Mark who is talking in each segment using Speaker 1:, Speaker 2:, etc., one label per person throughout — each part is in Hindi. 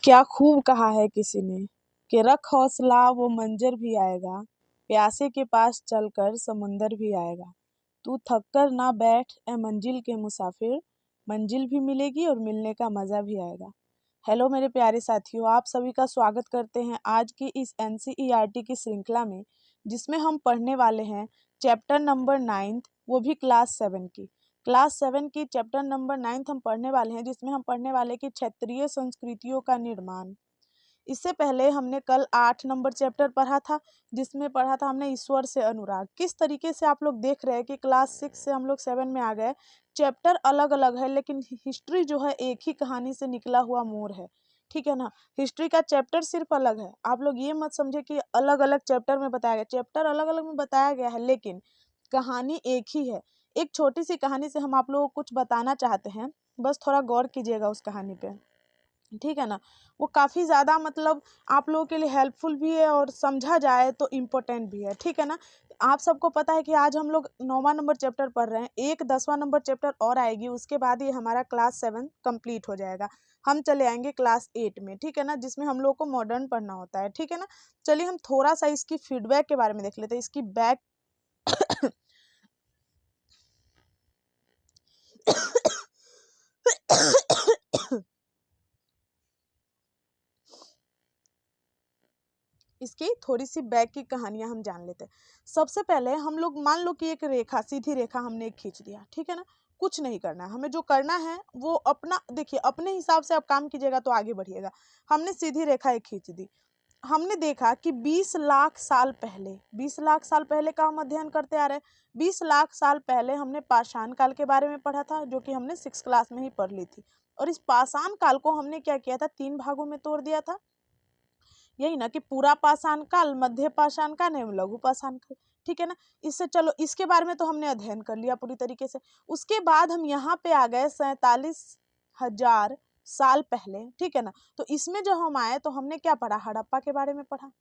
Speaker 1: क्या खूब कहा है किसी ने कि रख हौसला वो मंजर भी आएगा, प्यासे के पास चलकर समुंदर भी आएगा। तू थक कर ना बैठ ए मंजिल के मुसाफिर, मंजिल भी मिलेगी और मिलने का मज़ा भी आएगा। हेलो मेरे प्यारे साथियों, आप सभी का स्वागत करते हैं आज की इस एनसीईआरटी की श्रृंखला में, जिसमें हम पढ़ने वाले हैं चैप्टर नंबर 9, वो भी क्लास 7 की चैप्टर नंबर 9 हम पढ़ने वाले हैं, जिसमें हम पढ़ने वाले कि क्षेत्रीय संस्कृतियों का निर्माण। इससे पहले हमने कल 8 नंबर चैप्टर पढ़ा था, जिसमें पढ़ा था हमने ईश्वर से अनुराग। किस तरीके से आप लोग देख रहे हैं कि क्लास 6 से हम लोग 7 में आ गए। चैप्टर अलग अलग है, लेकिन हिस्ट्री जो है एक ही कहानी से निकला हुआ मोर है, ठीक है ना। हिस्ट्री का चैप्टर सिर्फ अलग है, आप लोग ये मत समझे कि अलग अलग चैप्टर में बताया गया। चैप्टर अलग अलग में बताया गया है, लेकिन कहानी एक ही है। एक छोटी सी कहानी से हम आप लोगों को कुछ बताना चाहते हैं, बस थोड़ा गौर कीजिएगा उस कहानी पे, ठीक है ना। वो काफ़ी ज़्यादा मतलब आप लोगों के लिए हेल्पफुल भी है और समझा जाए तो इम्पोर्टेंट भी है, ठीक है ना। आप सबको पता है कि आज हम लोग 9वां नंबर चैप्टर पढ़ रहे हैं, एक 10वां नंबर चैप्टर और आएगी, उसके बाद ये हमारा क्लास 7 कंप्लीट हो जाएगा। हम चले आएंगे क्लास 8 में, ठीक है ना, जिसमें हम लोग को मॉडर्न पढ़ना होता है, ठीक है ना। चलिए हम थोड़ा सा इसकी फीडबैक के बारे में देख लेते हैं, इसकी बैक इसकी थोड़ी सी बैक की कहानियां हम जान लेते हैं। सबसे पहले हम लोग मान लो कि एक रेखा, सीधी रेखा हमने एक खींच दिया, ठीक है ना। कुछ नहीं करना है हमें, जो करना है वो अपना देखिए, अपने हिसाब से आप काम कीजिएगा तो आगे बढ़िएगा। हमने सीधी रेखा एक खींच दी। हमने देखा कि 20 लाख साल पहले, 20 लाख साल पहले का हम अध्ययन करते आ रहे हैं। 20 लाख साल पहले हमने पाषाण काल के बारे में पढ़ा था, जो कि हमने 6 क्लास में ही पढ़ ली थी। और इस पाषाण काल को हमने क्या किया था, 3 भागों में तोड़ दिया था। यही ना कि पूरा पाषाण काल, मध्य पाषाण काल एवं लघु पाषाण काल, ठीक है ना। इससे चलो इसके बारे में तो हमने अध्ययन कर लिया पूरी तरीके से। उसके बाद हम यहाँ पे आ गए 47,000 साल पहले, ठीक है ना। तो इसमें जब हम आए तो हमने क्या पढ़ा, हड़प्पा के बारे में पढ़ा,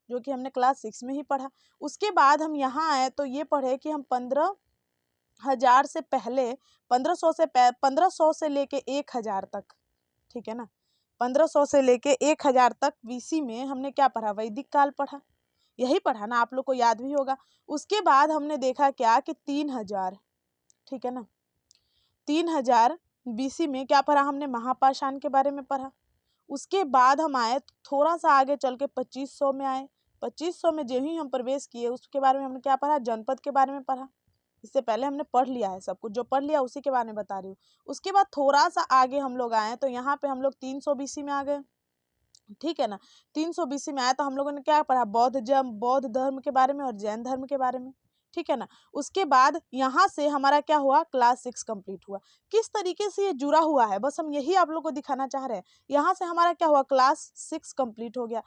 Speaker 1: जो कि हमने क्लास 6 में ही पढ़ा। उसके बाद हम यहाँ आए तो ये पढ़े कि हम 15,000 से पहले, 1500 से लेके 1000 तक, ठीक है ना। 1500 से लेके 1000 तक बीसी में हमने क्या पढ़ा, वैदिक काल पढ़ा। यही पढ़ा ना, आप लोग को याद भी होगा। उसके बाद हमने देखा क्या कि 3000, ठीक है ना, 3000 बीसी में क्या पढ़ा हमने, महापाषाण के बारे में पढ़ा। उसके बाद हम आए थोड़ा सा आगे चल के 2500 में आए। 2500 में जो ही हम प्रवेश किए, उसके बारे में हमने क्या पढ़ा, जनपद के बारे में पढ़ा। इससे पहले हमने पढ़ लिया है सब कुछ, जो पढ़ लिया उसी के बारे में बता रही हूँ। उसके बाद थोड़ा सा आगे हम लोग आए तो यहाँ पे हम लोग 300 बीसी में आ गए, ठीक है ना। 300 बीसी में आया तो हम लोगों ने क्या पढ़ा, बौद्ध धर्म के बारे में और जैन धर्म के बारे में, ठीक है ना। उसके बाद यहाँ से हमारा क्या हुआ, क्लास 6 कंप्लीट हुआ। किस तरीके से ये जुड़ा हुआ है, बस हम यही आप लोग को दिखाना चाह रहे हैं। यहाँ से हमारा क्या हुआ, क्लास 6 कंप्लीट हो गया।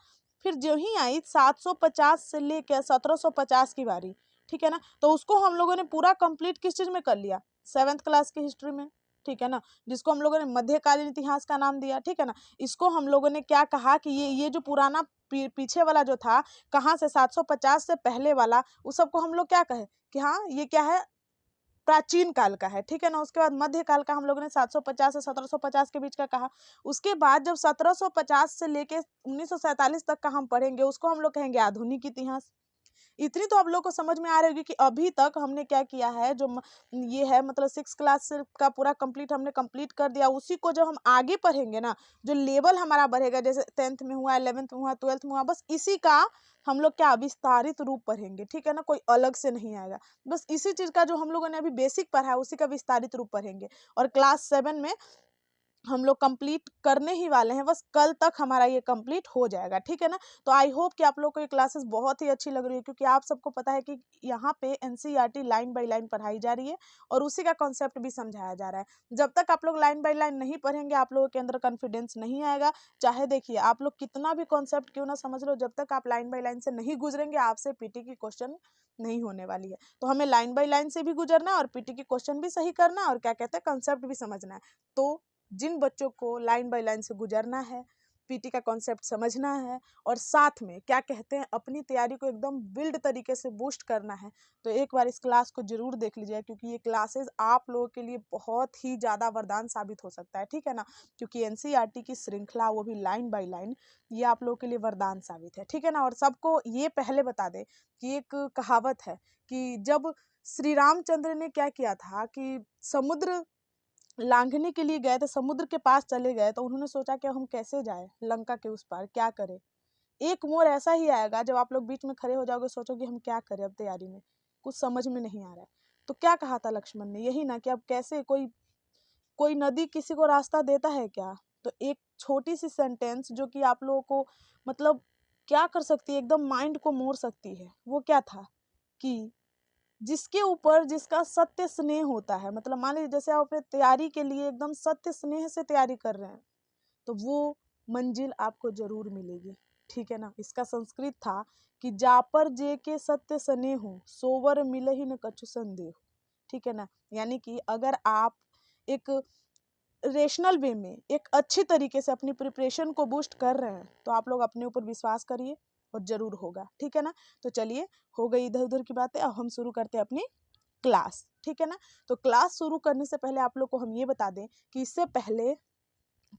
Speaker 1: फिर जो ही आई 750 से लेकर 1750 की बारी, ठीक है ना। तो उसको हम लोगों ने पूरा कंप्लीट किस चीज में कर लिया, 7th क्लास की हिस्ट्री में, ठीक है ना, जिसको हम लोगों ने मध्यकालीन इतिहास का नाम दिया, ठीक है ना। इसको हम लोगों ने क्या कहा कि ये जो पुराना पीछे वाला जो था, कहाँ से 750 से पहले वाला, उस सबको हम लोग क्या कहे कि हाँ ये क्या है, प्राचीन काल का है, ठीक है ना। उसके बाद मध्य काल का हम लोगों ने 750 से 1750 के बीच का कहा। उसके बाद जब 1750 से लेके 1947 तक का हम पढ़ेंगे, उसको हम लोग कहेंगे आधुनिक इतिहास। इतनी तो आप लोग को समझ में आ रही होगी कि अभी तक हमने क्या किया है, जो ये है मतलब 6 क्लास का पूरा कंप्लीट हमने कंप्लीट कर दिया। उसी को जब हम आगे पढ़ेंगे ना, जो लेवल हमारा बढ़ेगा, जैसे 10th में हुआ, 11th में हुआ, 12th में हुआ, बस इसी का हम लोग क्या विस्तारित रूप पढ़ेंगे, ठीक है ना। कोई अलग से नहीं आएगा, बस इसी चीज का जो हम लोगों ने अभी बेसिक पढ़ा है उसी का विस्तारित रूप पढ़ेंगे। और क्लास 7 में हम लोग कंप्लीट करने ही वाले हैं, बस कल तक हमारा ये कंप्लीट हो जाएगा, ठीक है ना। तो आई होप कि आप लोग को ये क्लासेस बहुत ही अच्छी लग रही है, क्योंकि आप सबको पता है कि यहाँ पे एनसीईआरटी लाइन बाय लाइन पढ़ाई जा रही है और उसी का कॉन्सेप्ट भी समझाया जा रहा है। जब तक आप लोग लाइन बाय लाइन नहीं पढ़ेंगे, आप लोगों के अंदर कॉन्फिडेंस नहीं आएगा। चाहे देखिए आप लोग कितना भी कॉन्सेप्ट क्यों ना समझ लो, जब तक आप लाइन बाय लाइन से नहीं गुजरेंगे, आपसे पीटी की क्वेश्चन नहीं होने वाली है। तो हमें लाइन बाय लाइन से भी गुजरना है और पीटी की क्वेश्चन भी सही करना है और क्या कहते हैं, कंसेप्ट भी समझना है। तो जिन बच्चों को लाइन बाय लाइन से गुजरना है, पीटी का कॉन्सेप्ट समझना है और साथ में क्या कहते हैं अपनी तैयारी को एकदम बिल्ड तरीके से बूस्ट करना है, तो एक बार इस क्लास को जरूर देख लीजिए, क्योंकि ये क्लासेस आप लोगों के लिए बहुत ही ज़्यादा वरदान साबित हो सकता है, ठीक है ना। क्योंकि एनसीईआरटी की श्रृंखला, वो भी लाइन बाय लाइन, ये आप लोगों के लिए वरदान साबित है, ठीक है ना। और सबको ये पहले बता दें कि एक कहावत है कि जब श्री रामचंद्र ने क्या किया था कि समुद्र लांघने के लिए गए थे, समुद्र के पास चले गए, तो उन्होंने सोचा कि हम कैसे जाए लंका के उस पार, क्या करें। एक मोड़ ऐसा ही आएगा जब आप लोग बीच में खड़े हो जाओगे, सोचोगे हम क्या करें अब तैयारी में, कुछ समझ में नहीं आ रहा है। तो क्या कहा था लक्ष्मण ने, यही ना कि अब कैसे, कोई कोई नदी किसी को रास्ता देता है क्या। तो एक छोटी सी सेंटेंस जो कि आप लोगों को मतलब क्या कर सकती है, एकदम माइंड को मोड़ सकती है, वो क्या था कि जिसके ऊपर जिसका सत्य स्नेह होता है, मतलब मान लीजिए जैसे आप अपने तैयारी के लिए एकदम सत्य स्नेह से तैयारी कर रहे हैं, तो वो मंजिल आपको जरूर मिलेगी, ठीक है ना। इसका संस्कृत था कि जा पर जे के सत्य स्नेह हो, सोवर मिलहि न कछु संदेह, ठीक है ना। यानी कि अगर आप एक रेशनल वे में एक अच्छी तरीके से अपनी प्रिपरेशन को बूस्ट कर रहे हैं, तो आप लोग अपने ऊपर विश्वास करिए और जरूर होगा, ठीक है ना। तो चलिए, हो गई इधर उधर की बातें, अब हम शुरू करते हैं अपनी क्लास, ठीक है ना। तो क्लास शुरू करने से पहले आप लोग को हम ये बता दें कि इससे पहले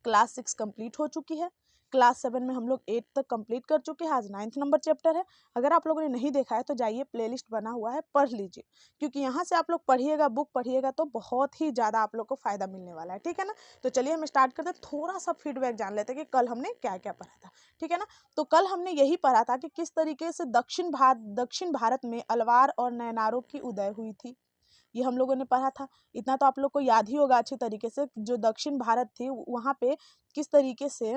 Speaker 1: क्लास 6 कंप्लीट हो चुकी है, क्लास 7 में हम लोग 8 तक कंप्लीट कर चुके हैं, आज 9th नंबर चैप्टर है। अगर आप लोगों ने नहीं देखा है तो जाइए, प्लेलिस्ट बना हुआ है, पढ़ लीजिए, क्योंकि यहाँ से आप लोग पढ़िएगा, बुक पढ़िएगा तो बहुत ही ज़्यादा आप लोग को फायदा मिलने वाला है, ठीक है ना। तो चलिए हम स्टार्ट करते हैं, थोड़ा सा फीडबैक जान लेते हैं कि कल हमने क्या क्या पढ़ा था, ठीक है ना। तो कल हमने यही पढ़ा था कि किस तरीके से दक्षिण भारत में अलवार और नैनारों की उदय हुई थी, ये हम लोगों ने पढ़ा था। इतना तो आप लोग को याद ही होगा अच्छी तरीके से, जो दक्षिण भारत थी वहाँ पे किस तरीके से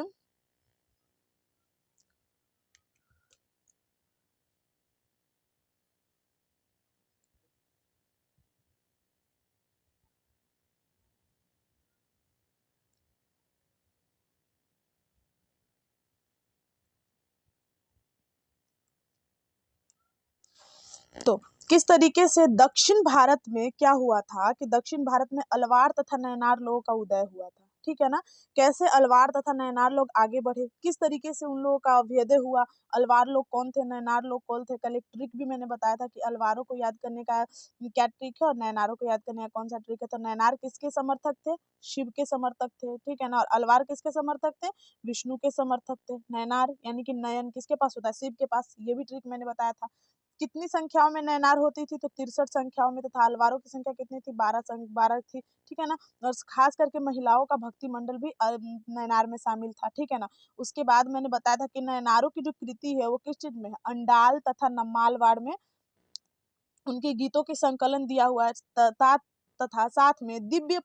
Speaker 1: तो किस तरीके से दक्षिण भारत में क्या हुआ था कि दक्षिण भारत में अलवार तथा नैनार लोगों का उदय हुआ था, ठीक है ना। कैसे अलवार तथा नैनार लोग आगे बढ़े, किस तरीके से उन लोगों का अभ्युदय हुआ, अलवार लोग कौन थे, नैनार लोग कौन थे। कल एक ट्रिक भी मैंने बताया था कि अलवारों को याद करने का क्या ट्रिक है और नैनारों को याद करने का कौन सा ट्रिक है। तो नैनार किसके समर्थक थे, शिव के समर्थक थे, ठीक है ना। और अलवार किसके समर्थक थे, विष्णु के समर्थक थे। नैनार यानी कि नयन किसके पास होता है, शिव के पास, ये भी ट्रिक मैंने बताया था। कितनी संख्याओं में नैनार होती थी, तो 63 संख्याओं में तथा अलवारों की संख्या कितनी थी, 12 थी, ठीक है ना। और खास करके महिलाओं का भक्ति मंडल भी नैनार में शामिल था, ठीक है ना। उसके बाद मैंने बताया था कि नैनारों की जो कृति है वो किस चीज में है, अंडाल तथा नम्मालवाड़ में उनके गीतों के संकलन दिया हुआ है, तथा साथ में दिव्य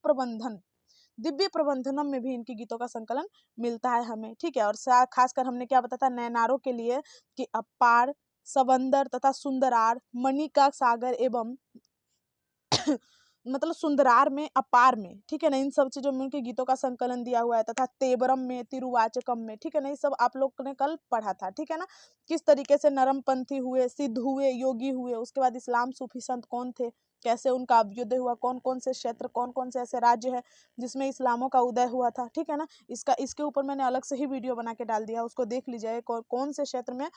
Speaker 1: प्रबंधनम में भी इनके गीतों का संकलन मिलता है हमें, ठीक है। और खासकर हमने क्या बताया था नैनारों के लिए कि अपार, सवंदर तथा सुंदरार, मणि का सागर एवं मतलब सुंदरार में, अपार में, ठीक है ना, इन सब चीजों में उनके गीतों का संकलन दिया हुआ है। तथा तेबरम में, तिरुवाचकम में, ठीक है ना, ये सब आप लोग ने कल पढ़ा था, ठीक है ना। किस तरीके से नरमपंथी हुए, सिद्ध हुए, योगी हुए, उसके बाद इस्लाम सूफी संत कौन थे, कैसे उनका अभ्युदय हुआ, कौन कौन से क्षेत्र, कौन कौन से ऐसे राज्य है जिसमें इस्लामों का उदय हुआ था, ठीक है ना। इसके ऊपर मैंने अलग से ही वीडियो बना के डाल दिया, उसको देख लीजिए, कौन से क्षेत्र में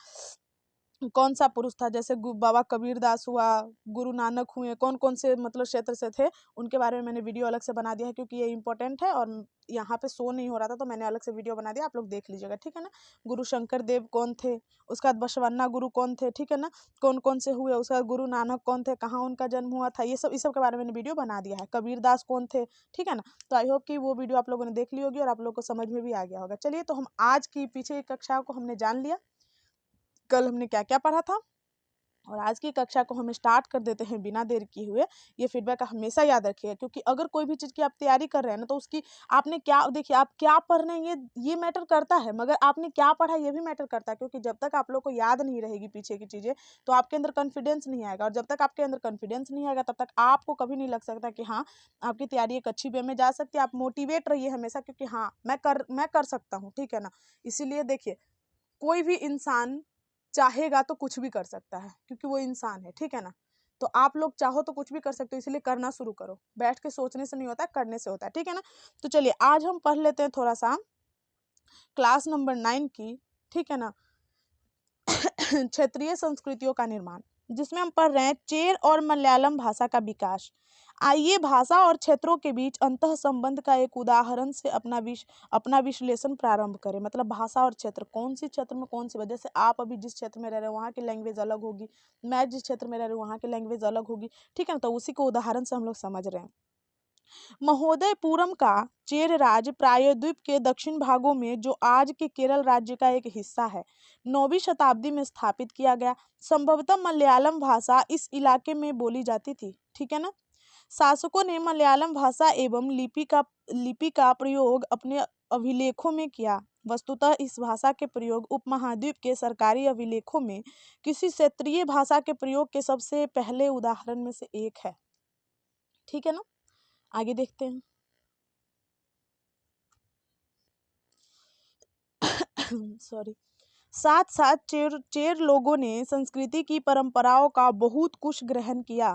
Speaker 1: कौन सा पुरुष था, जैसे बाबा कबीरदास हुआ, गुरु नानक हुए, कौन कौन से मतलब क्षेत्र से थे, उनके बारे में मैंने वीडियो अलग से बना दिया है, क्योंकि ये इंपॉर्टेंट है और यहाँ पे शो नहीं हो रहा था, तो मैंने अलग से वीडियो बना दिया, आप लोग देख लीजिएगा, ठीक है ना। गुरु शंकर देव कौन थे, उसके बाद बसवन्ना गुरु कौन थे, ठीक है ना, कौन कौन से हुए, उसके बाद गुरु नानक कौन थे, कहाँ उनका जन्म हुआ था, ये सब के बारे में मैंने वीडियो बना दिया है। कबीरदास कौन थे, ठीक है ना। तो आई होप कि वो वीडियो आप लोगों ने देख ली होगी और आप लोग को समझ में भी आ गया होगा। चलिए, तो हम आज की पीछे की कक्षा को हमने जान लिया, कल हमने क्या क्या पढ़ा था, और आज की कक्षा को हम स्टार्ट कर देते हैं बिना देर किए हुए। ये फीडबैक हमेशा याद रखिएगा, क्योंकि अगर कोई भी चीज़ की आप तैयारी कर रहे हैं ना, तो उसकी आपने क्या, देखिए आप क्या पढ़ रहे हैं ये मैटर करता है, मगर आपने क्या पढ़ा ये भी मैटर करता है, क्योंकि जब तक आप लोग को याद नहीं रहेगी पीछे की चीज़ें, तो आपके अंदर कॉन्फिडेंस नहीं आएगा, और जब तक आपके अंदर कॉन्फिडेंस नहीं आएगा तब तक आपको कभी नहीं लग सकता कि हाँ आपकी तैयारी एक अच्छी वे में जा सकती है। आप मोटिवेट रहिए हमेशा, क्योंकि हाँ मैं कर सकता हूँ, ठीक है ना। इसीलिए देखिए, कोई भी इंसान चाहेगा तो कुछ भी कर सकता है, क्योंकि वो इंसान है, ठीक है ना। तो आप लोग चाहो तो कुछ भी कर सकते हो, इसलिए करना शुरू करो, बैठ के सोचने से नहीं होता है, करने से होता है, ठीक है ना। तो चलिए आज हम पढ़ लेते हैं थोड़ा सा क्लास नंबर 9 की, ठीक है ना, क्षेत्रीय संस्कृतियों का निर्माण, जिसमें हम पढ़ रहे हैं चेर और मलयालम भाषा का विकास। आइए भाषा और क्षेत्रों के बीच अंतः संबंध का एक उदाहरण से अपना विश्लेषण प्रारंभ करें। मतलब भाषा और क्षेत्र, कौन सी क्षेत्र में कौन सी वजह से, आप अभी जिस क्षेत्र में रह रहे हो वहाँ की लैंग्वेज अलग होगी, मैं जिस क्षेत्र में रह रही हूँ वहाँ की लैंग्वेज अलग होगी, ठीक है ना, तो उसी को उदाहरण से हम लोग समझ रहे हैं। महोदयपुरम का चेर राज्य प्रायद्वीप के दक्षिण भागों में, जो आज के केरल राज्य का एक हिस्सा है, 9वीं शताब्दी में स्थापित किया गया। संभवतः मलयालम भाषा इस इलाके में बोली जाती थी, ठीक है ना। शासकों ने मलयालम भाषा एवं लिपि का प्रयोग अपने अभिलेखों में किया। वस्तुतः इस भाषा के प्रयोग उपमहाद्वीप के सरकारी अभिलेखों में किसी क्षेत्रीय भाषा के प्रयोग के सबसे पहले उदाहरण में से एक है, ठीक है ना। आगे देखते हैं। सॉरी। साथ साथ चेर लोगों ने संस्कृति की परंपराओं का बहुत कुछ ग्रहण किया।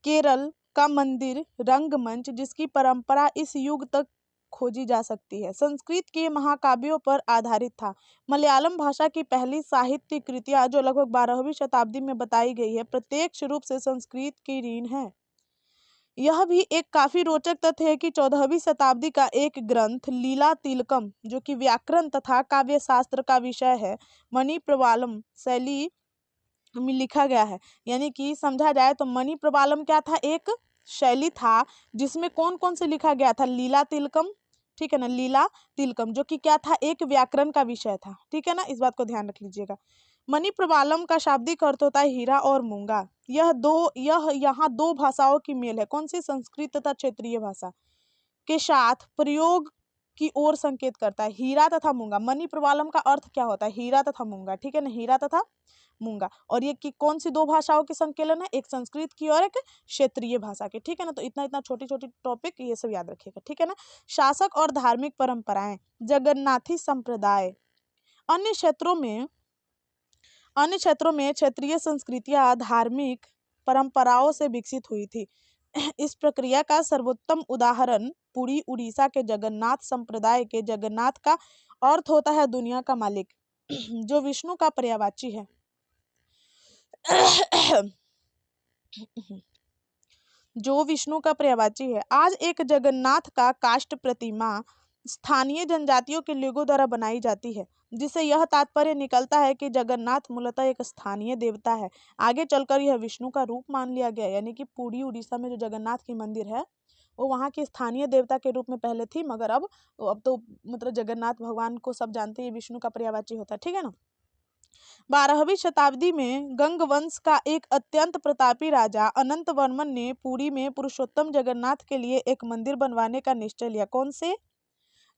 Speaker 1: केरल का मंदिर रंगमंच, जिसकी परंपरा इस युग तक खोजी जा सकती है, संस्कृत के महाकाव्यों पर आधारित था। मलयालम भाषा की पहली साहित्य कृतियां, जो लगभग 12वीं शताब्दी में बताई गई है, प्रत्यक्ष रूप से संस्कृत की ऋण है। यह भी एक काफी रोचक तथ्य है कि 14वीं शताब्दी का एक ग्रंथ लीला तिलकम, जो कि व्याकरण तथा काव्य शास्त्र का विषय है, मणिप्रवालम शैली में लिखा गया है। यानी कि समझा जाए तो मणिप्रवालम क्या था, एक शैली था जिसमें कौन कौन से लिखा गया था, लीला तिलकम, ठीक है ना, लीला तिलकम, जो कि क्या था, एक व्याकरण का विषय था, ठीक है ना, इस बात को ध्यान रख लीजिएगा। मणिप्रवालम का शाब्दिक अर्थ होता है हीरा और मूंगा। यह यहाँ दो भाषाओं की मेल है, कौन सी, संस्कृत तथा क्षेत्रीय भाषा के साथ प्रयोग की ओर संकेत करता है। हीरा तथा मूंगा, मणिप्रवालम का अर्थ क्या होता है, हीरा तथा मूंगा, ठीक है ना, हीरा तथा मूंगा। और ये कि कौन सी दो भाषाओं के संकलन है, एक संस्कृत की और एक क्षेत्रीय भाषा के, ठीक है ना। तो इतना इतना छोटी छोटी टॉपिक ये सब याद रखिएगा, ठीक है ना। शासक और धार्मिक परंपराएं, जगन्नाथी संप्रदाय। अन्य क्षेत्रों में क्षेत्रीय संस्कृतियां धार्मिक परंपराओं से विकसित हुई थी। इस प्रक्रिया का सर्वोत्तम उदाहरण पुरी उड़ीसा के जगन्नाथ संप्रदाय के जगन्नाथ का अर्थ होता है दुनिया का मालिक, जो विष्णु का पर्यायवाची है। जो विष्णु का पर्यायवाची है। आज एक जगन्नाथ का काष्ठ प्रतिमा स्थानीय जनजातियों के लोगों द्वारा बनाई जाती है, जिससे यह तात्पर्य निकलता है कि जगन्नाथ मूलतः एक स्थानीय देवता है। आगे चलकर यह विष्णु का रूप मान लिया गया, यानी कि पुरी उड़ीसा में जो जगन्नाथ की मंदिर है वो वहाँ के स्थानीय देवता के रूप में पहले थी, मगर अब तो मतलब जगन्नाथ भगवान को सब जानते हैं, विष्णु का पर्यायवाची होता है, ठीक है ना। 12वीं शताब्दी में गंग वंश का एक अत्यंत प्रतापी राजा अनंत वर्मन ने पुरी में पुरुषोत्तम जगन्नाथ के लिए एक मंदिर बनवाने का निश्चय लिया। कौन से,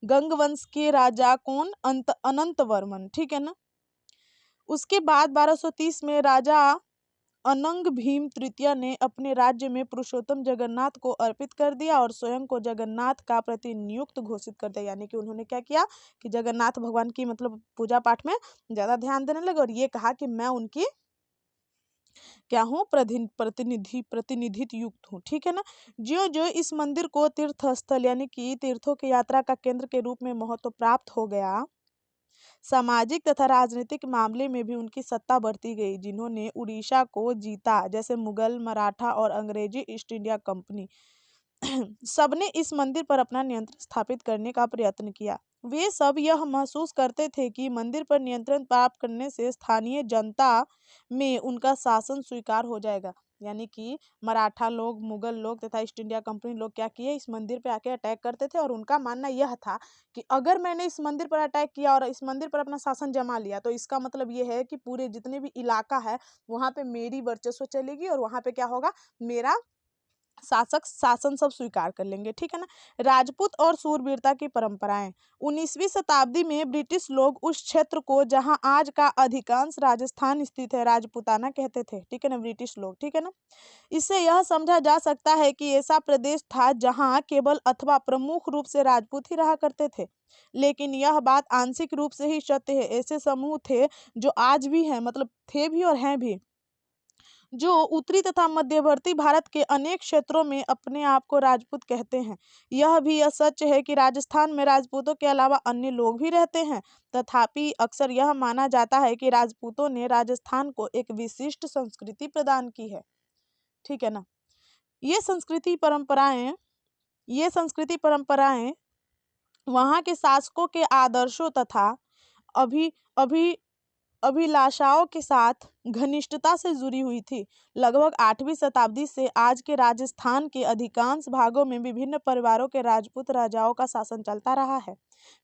Speaker 1: गंग वंश के राजा कौन, अनंत वर्मन, ठीक है ना। उसके बाद 1230 में राजा अनंग भीम तृतीय ने अपने राज्य में पुरुषोत्तम जगन्नाथ को अर्पित कर दिया और स्वयं को जगन्नाथ का प्रतिनियुक्त घोषित कर दिया। यानी कि उन्होंने क्या किया कि जगन्नाथ भगवान की मतलब पूजा पाठ में ज्यादा ध्यान देने लगे और ये कहा कि मैं उनकी क्या हूँ, प्रतिनिधित्व युक्त हूँ, ठीक है ना। जो जो इस मंदिर को तीर्थ स्थल यानी कि तीर्थों की यात्रा का केंद्र के रूप में महत्व प्राप्त हो गया, सामाजिक तथा राजनीतिक मामले में भी उनकी सत्ता बढ़ती गई। जिन्होंने उड़ीसा को जीता, जैसे मुगल, मराठा और अंग्रेजी ईस्ट इंडिया कंपनी, सबने इस मंदिर पर अपना नियंत्रण स्थापित करने का प्रयत्न किया। वे सब यह महसूस करते थे कि मंदिर पर नियंत्रण प्राप्त करने से स्थानीय जनता में उनका शासन स्वीकार हो जाएगा। यानी कि मराठा लोग, मुगल लोग तथा ईस्ट इंडिया कंपनी लोग क्या किए, इस मंदिर पे आके अटैक करते थे और उनका मानना यह था कि अगर मैंने इस मंदिर पर अटैक किया और इस मंदिर पर अपना शासन जमा लिया तो इसका मतलब ये है कि पूरे जितने भी इलाका है वहाँ पे मेरी वर्चस्व चलेगी और वहाँ पे क्या होगा, मेरा शासन सब स्वीकार कर लेंगे, ठीक है ना। राजपूत और शूरवीरता की परंपराएं। 19वीं शताब्दी में ब्रिटिश लोग उस क्षेत्र को जहां आज का अधिकांश राजस्थान स्थित है राजपूताना कहते थे, ठीक है ना, ब्रिटिश लोग, ठीक है ना। इससे यह समझा जा सकता है कि ऐसा प्रदेश था जहां केवल अथवा प्रमुख रूप से राजपूत ही रहा करते थे, लेकिन यह बात आंशिक रूप से ही सत्य है। ऐसे समूह थे जो आज भी हैं, मतलब थे भी और हैं भी, जो उत्तरी तथा मध्यवर्ती भारत के अनेक क्षेत्रों में अपने आप को राजपूत कहते हैं। यह सच है कि राजस्थान में राजपूतों के अलावा अन्य लोग भी रहते हैं, तथापि अक्सर यह माना जाता है कि राजपूतों ने राजस्थान को एक विशिष्ट संस्कृति प्रदान की है। ठीक है ना। ये संस्कृति परंपराएं ये संस्कृति परंपराएं वहाँ के शासकों के आदर्शों तथा अभी अभी अभिलाषाओं के साथ घनिष्ठता से जुड़ी हुई थी। लगभग 8वीं शताब्दी से आज के राजस्थान के अधिकांश भागों में विभिन्न परिवारों के राजपूत राजाओं का शासन चलता रहा है।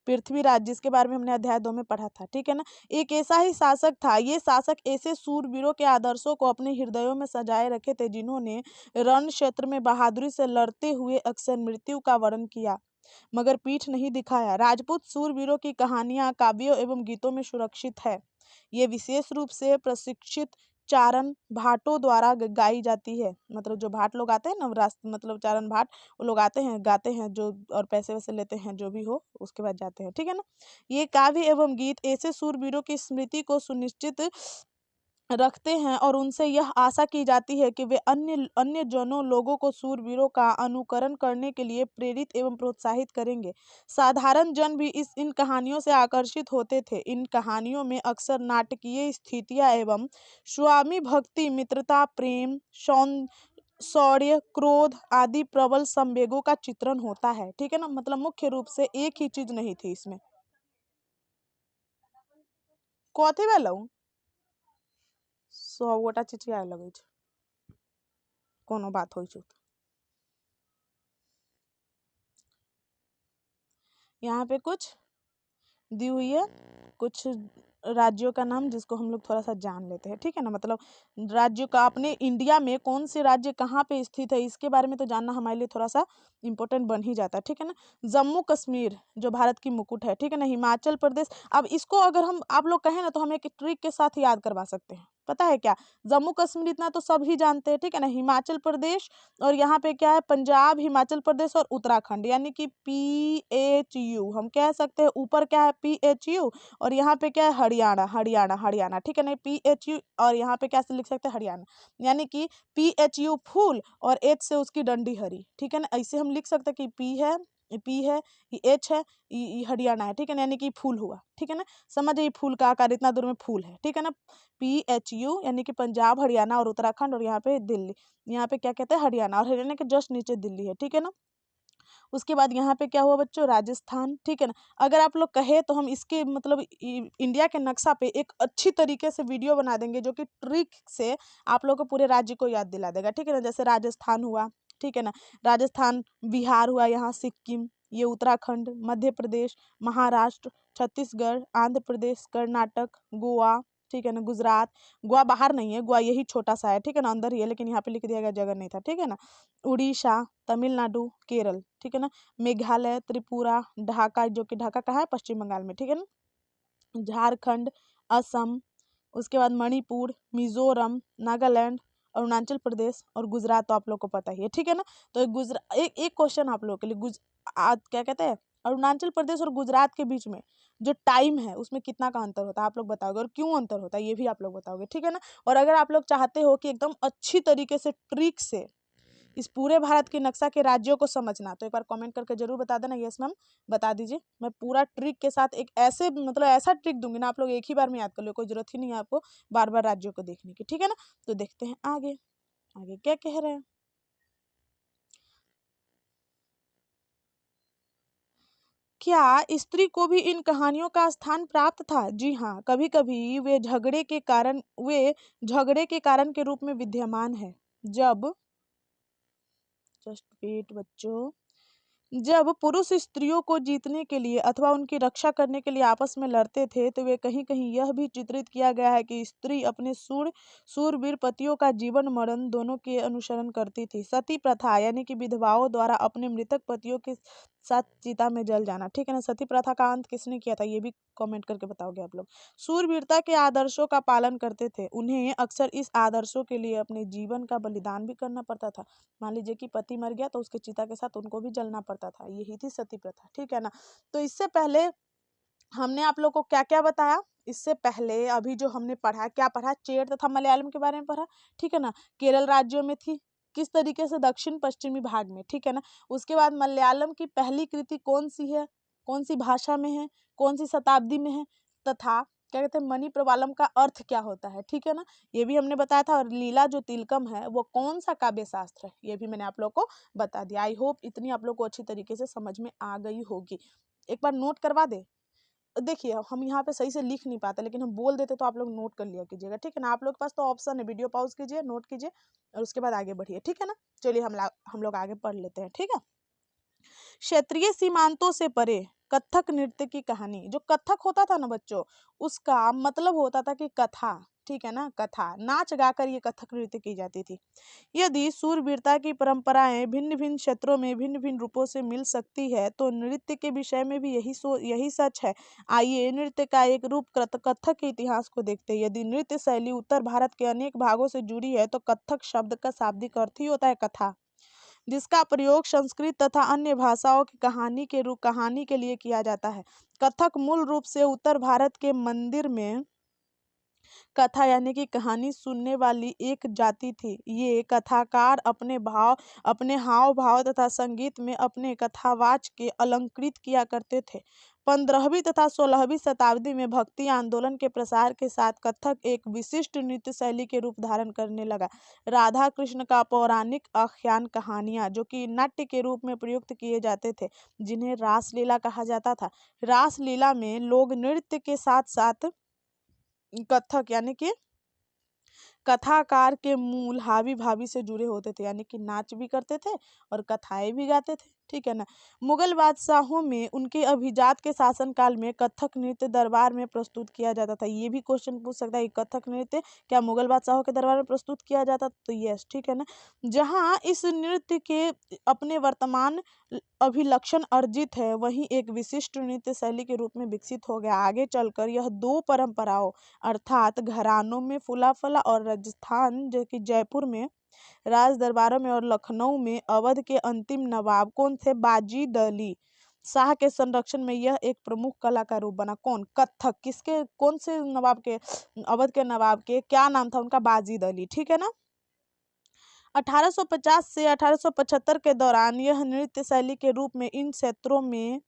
Speaker 1: पृथ्वीराज, जिसके बारे में हमने अध्याय 2 में पढ़ा था, ठीक है ना, एक ऐसा ही शासक था। ये शासक ऐसे सूरवीरों के आदर्शों को अपने हृदयों में सजाए रखे थे जिन्होंने रण क्षेत्र में बहादुरी से लड़ते हुए अक्सर मृत्यु का वर्ण किया मगर पीठ नहीं दिखाया। राजपूत सूरवीरों की कहानियां काव्यों एवं गीतों में सुरक्षित है। ये विशेष रूप से प्रशिक्षित चारण भाटों द्वारा गाई जाती है। मतलब जो भाट लोग आते हैं ना, मतलब चारण भाट, वो लोग आते हैं, गाते हैं जो, और पैसे वैसे लेते हैं, जो भी हो, उसके बाद जाते हैं। ठीक है ना। ये काव्य एवं गीत ऐसे सूरवीरों की स्मृति को सुनिश्चित रखते हैं और उनसे यह आशा की जाती है कि वे अन्य अन्य जनों लोगों को सूरवीरों का अनुकरण करने के लिए प्रेरित एवं प्रोत्साहित करेंगे। साधारण जन भी इन कहानियों से आकर्षित होते थे। इन कहानियों में अक्सर नाटकीय स्थितियां एवं स्वामी भक्ति, मित्रता, प्रेम, शौर्य, क्रोध आदि प्रबल संवेगों का चित्रण होता है। ठीक है ना। मतलब मुख्य रूप से एक ही चीज नहीं थी इसमें। कथी भेलौ? 100 गोटा चिचियाए लगै छै, कोनो बात होइ छै। यहाँ पे कुछ दी हुई है, कुछ राज्यों का नाम जिसको हम लोग थोड़ा सा जान लेते हैं। ठीक है ना। मतलब राज्यों का, अपने इंडिया में कौन से राज्य कहाँ पे स्थित है, इसके बारे में तो जानना हमारे लिए थोड़ा सा इम्पोर्टेंट बन ही जाता है। ठीक है ना। जम्मू कश्मीर जो भारत की मुकुट है। ठीक है ना। हिमाचल प्रदेश। अब इसको अगर हम आप लोग कहें ना तो हम एक ट्रिक के साथ याद करवा सकते हैं। पता है क्या? जम्मू कश्मीर इतना तो सभी जानते हैं। ठीक है ना। हिमाचल प्रदेश, और यहाँ पे क्या है, पंजाब, हिमाचल प्रदेश और उत्तराखंड, यानी कि PHU हम कह सकते हैं। ऊपर क्या है, PHU, और यहाँ पे क्या है, हरियाणा, हरियाणा, हरियाणा। ठीक है ना। PHU, और यहाँ पे क्या से लिख सकते हैं, हरियाणा, यानी कि PHU फूल और H से उसकी डंडी हरी। ठीक है ना। ऐसे हम लिख सकते हैं कि P है, ये H है, ये हरियाणा है। ठीक है ना। यानी कि फूल हुआ। ठीक है ना। समझ, ये फूल का आकार इतना दूर में फूल है। ठीक है ना। PHU यानी कि पंजाब, हरियाणा और उत्तराखंड, और यहाँ पे दिल्ली, यहाँ पे क्या कहते हैं, हरियाणा, और हरियाणा के जस्ट नीचे दिल्ली है। ठीक है ना। उसके बाद यहाँ पे क्या हुआ बच्चों, राजस्थान। ठीक है ना। अगर आप लोग कहे तो हम इसके मतलब इंडिया के नक्शा पे एक अच्छी तरीके से वीडियो बना देंगे जो कि ट्रिक से आप लोग को पूरे राज्य को याद दिला देगा। ठीक है ना। जैसे राजस्थान हुआ, ठीक है ना, राजस्थान, बिहार हुआ, यहाँ सिक्किम, ये उत्तराखंड, मध्य प्रदेश, महाराष्ट्र, छत्तीसगढ़, आंध्र प्रदेश, कर्नाटक, गोवा, ठीक है ना, गुजरात। गोवा बाहर नहीं है, गोवा यही छोटा सा है। ठीक है ना, अंदर ही है, लेकिन यहाँ पे लिख दिया गया, जगह नहीं था। ठीक है ना। उड़ीसा, तमिलनाडु, केरल, ठीक है ना, मेघालय, त्रिपुरा, ढाका, जो कि ढाका कहाँ है, पश्चिम बंगाल में। ठीक है ना। झारखंड, असम, उसके बाद मणिपुर, मिजोरम, नागालैंड, अरुणाचल प्रदेश और गुजरात तो आप लोग को पता ही है। ठीक है ना। तो एक क्वेश्चन आप लोगों के लिए, आज क्या कहते हैं, अरुणाचल प्रदेश और गुजरात के बीच में जो टाइम है उसमें कितना का अंतर होता है आप लोग बताओगे, और क्यों अंतर होता है ये भी आप लोग बताओगे। ठीक है ना। और अगर आप लोग चाहते हो कि एकदम अच्छी तरीके से ट्रिक से इस पूरे भारत के नक्शा के राज्यों को समझना, तो एक बार कमेंट करके जरूर बता देना, यस मैम बता दीजिए। मैं पूरा ट्रिक के साथ एक ऐसे मतलब ऐसा ट्रिक दूंगी ना, आप लोग एक ही बार में याद कर लो, कोई जरूरत ही नहीं है आपको बार बार राज्यों को देखने की। ठीक है ना। तो देखते हैं आगे, आगे क्या कह रहे हैं। क्या स्त्री को भी इन कहानियों का स्थान प्राप्त था? जी हाँ, कभी कभी वे झगड़े के कारण के रूप में विद्यमान है। जब जस्ट वेट बच्चों, जब पुरुष स्त्रियों को जीतने के लिए अथवा उनकी रक्षा करने के लिए आपस में लड़ते थे तो वे कहीं कहीं यह भी चित्रित किया गया है कि स्त्री अपने सूरवीर पतियों का जीवन मरण दोनों के अनुसरण करती थी। सती प्रथा यानी कि विधवाओं द्वारा अपने मृतक पतियों के साथ चिता में जल जाना। ठीक है ना। सती प्रथा का अंत किसने किया था ये भी कमेंट करके बताओगे आप लोग। सूरवीरता के आदर्शों का पालन करते थे। उन्हें अक्सर इस आदर्शों के लिए अपने जीवन का बलिदान भी करना पड़ता था। मान लीजिए कि पति मर गया तो उसके चिता के साथ उनको भी जलना पड़ता था, यही थी सती प्रथा। ठीक है ना। तो इससे पहले हमने आप लोग को क्या क्या बताया, इससे पहले अभी जो हमने पढ़ा, क्या पढ़ा, चेर तथा मलयालम के बारे में पढ़ा, ठीक है ना। केरल राज्यों में थी, किस तरीके से, दक्षिण पश्चिमी भाग में, ठीक है ना। उसके बाद मलयालम की पहली कृति कौन सी है, कौन सी भाषा में है, कौन सी शताब्दी में है, तथा क्या कहते हैं मणि प्रवालम का अर्थ क्या होता है, ठीक है ना, ये भी हमने बताया था। और लीला जो तिलकम है वो कौन सा काव्य शास्त्र है, ये भी मैंने आप लोग को बता दिया। आई होप इतनी आप लोग को अच्छी तरीके से समझ में आ गई होगी। एक बार नोट करवा दे। देखिए हम यहाँ पे सही से लिख नहीं पाते, लेकिन हम बोल देते तो आप लोग नोट कर लिया कीजिएगा, ठीक है ना। आप लोग के पास तो ऑप्शन है, वीडियो पॉज कीजिए, नोट कीजिए और उसके बाद आगे बढ़िए, ठीक है ना। चलिए हम लोग आगे पढ़ लेते हैं, ठीक है। क्षेत्रीय सीमांतों से परे कथक नृत्य की कहानी। जो कथक होता था ना बच्चों, उसका मतलब होता था कि कथा, ठीक है ना, कथा, नाच गाकर ये कथक नृत्य की जाती थी। यदि सूरवीरता की परंपराएं भिन्न भिन्न क्षेत्रों में भिन्न भिन्न रूपों से मिल सकती है, तो नृत्य के विषय में भी यही सच है। आइए नृत्य का एक रूप कथक के इतिहास को देखते हैं। यदि नृत्य शैली उत्तर भारत के अनेक भागों से जुड़ी है, तो कथक शब्द का शाब्दिक अर्थ ही होता है कथा, जिसका प्रयोग संस्कृत तथा अन्य भाषाओं की कहानी के लिए किया जाता है। कथक मूल रूप से उत्तर भारत के मंदिर में कथा यानी कि कहानी सुनने वाली एक जाति थी। ये कथाकार अपने हाव भाव तथा संगीत में अपने कथावाच के अलंकृत किया करते थे। 15वीं तथा 16वीं शताब्दी में भक्ति आंदोलन के प्रसार के साथ कथक एक विशिष्ट नृत्य शैली के रूप धारण करने लगा। राधा कृष्ण का पौराणिक आख्यान कहानियां, जो कि नाट्य के रूप में प्रयुक्त किए जाते थे, जिन्हें रासलीला कहा जाता था। रासलीला में लोग नृत्य के साथ साथ कथक यानी कि कथाकार के मूल हावी भावी से जुड़े होते थे, यानी कि नाच भी करते थे और कथाएं भी गाते थे, ठीक है ना। मुगल बादशाहों में उनके अभिजात के शासनकाल में कथक नृत्य दरबार में प्रस्तुत किया जाता था। ये भी क्वेश्चन पूछ सकता है, कथक नृत्य क्या मुगल बादशाहों के दरबार में प्रस्तुत किया जाता, तो यस, ठीक है ना। जहाँ इस नृत्य के अपने वर्तमान अभिलक्षण अर्जित है, वहीं एक विशिष्ट नृत्य शैली के रूप में विकसित हो गया। आगे चलकर यह दो परंपराओं अर्थात घरानों में फुला फला और राजस्थान जो कि जयपुर में राज दरबारों में और लखनऊ में अवध के अंतिम नवाब कौन थे, बाजिद अली शाह के संरक्षण में यह एक प्रमुख कला का रूप बना। कौन, कथक, किसके, कौन से नवाब के, अवध के नवाब के, क्या नाम था उनका, बाजिद अली, ठीक है ना। 1850 से 1875 के दौरान यह नृत्य शैली के रूप में इन क्षेत्रों में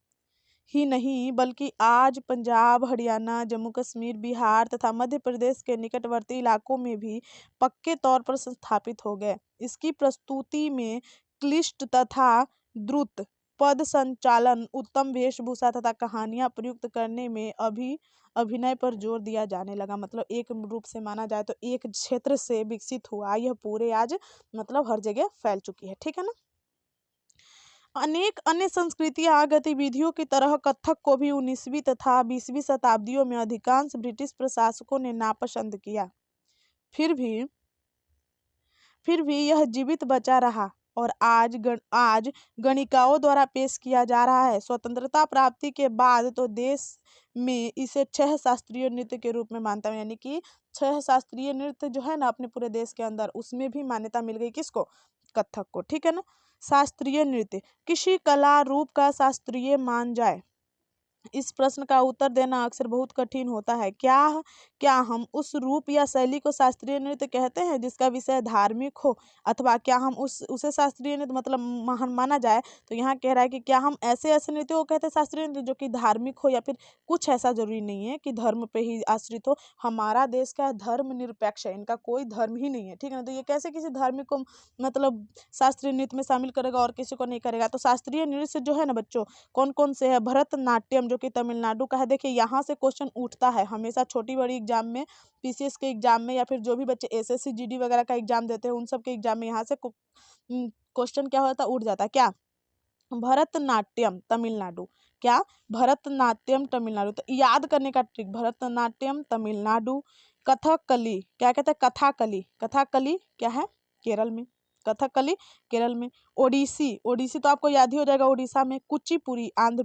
Speaker 1: ही नहीं बल्कि आज पंजाब, हरियाणा, जम्मू कश्मीर, बिहार तथा मध्य प्रदेश के निकटवर्ती इलाकों में भी पक्के तौर पर स्थापित हो गए। इसकी प्रस्तुति में क्लिष्ट तथा द्रुत पद संचालन, उत्तम वेशभूषा तथा कहानियां प्रयुक्त करने में अभिनय पर जोर दिया जाने लगा। मतलब एक रूप से माना जाए तो एक क्षेत्र से विकसित हुआ, यह पूरे आज मतलब हर जगह फैल चुकी है, ठीक है ना। अनेक अन्य संस्कृतियां गतिविधियों की तरह कथक को भी 19वीं तथा 20वीं शताब्दियों में अधिकांश ब्रिटिश प्रशासकों ने नापसंद किया। फिर भी यह जीवित बचा रहा और आज गणिकाओं द्वारा पेश किया जा रहा है। स्वतंत्रता प्राप्ति के बाद तो देश में इसे 6 शास्त्रीय नृत्य के रूप में मानता है, यानी कि 6 शास्त्रीय नृत्य जो है ना अपने पूरे देश के अंदर, उसमें भी मान्यता मिल गई, किसको, कथक को, ठीक है ना। शास्त्रीय नृत्य किसी कला रूप का शास्त्रीय मान जाए, इस प्रश्न का उत्तर देना अक्सर बहुत कठिन होता है। क्या हम उस रूप या शैली को शास्त्रीय नृत्य कहते हैं जिसका विषय धार्मिक हो, अथवा क्या हम उसे शास्त्रीय नृत्य मतलब महान माना जाए। तो यहाँ कह रहा है कि क्या हम ऐसे नृत्य को कहते हैं शास्त्रीय नृत्य जो कि धार्मिक हो, या फिर कुछ ऐसा जरूरी नहीं है कि धर्म पे ही आश्रित हो। हमारा देश का धर्म निरपेक्ष है, इनका कोई धर्म ही नहीं है, ठीक है ना। तो ये कैसे किसी धार्मिक को मतलब शास्त्रीय नृत्य में शामिल करेगा और किसी को नहीं करेगा। तो शास्त्रीय नृत्य जो है ना बच्चों, कौन कौन से है, भरतनाट्यम जो कि तमिलनाडु का है। देखिए यहाँ से क्वेश्चन उठता है हमेशा, छोटी बड़ी एग्जाम में, पीसीएस के एग्जाम में, या फिर जो भी बच्चे एसएससी जीडी वगैरह का एग्जाम देते हैं उन सब के एग्जाम में यहाँ से क्वेश्चन क्या होता है, उठ जाता है। क्या, भरतनाट्यम तमिलनाडु, क्या, भरतनाट्यम तमिलनाडु। तो याद करने का ट्रिक, भरतनाट्यम तमिलनाडु, कथकली क्या कहते हैं, कथाकली क्या है, केरल में, कथकली केरल में। ओडिसी तो आपको याद ही हो जाएगा, उड़ीसा में। कुचिपुड़ी आंध्र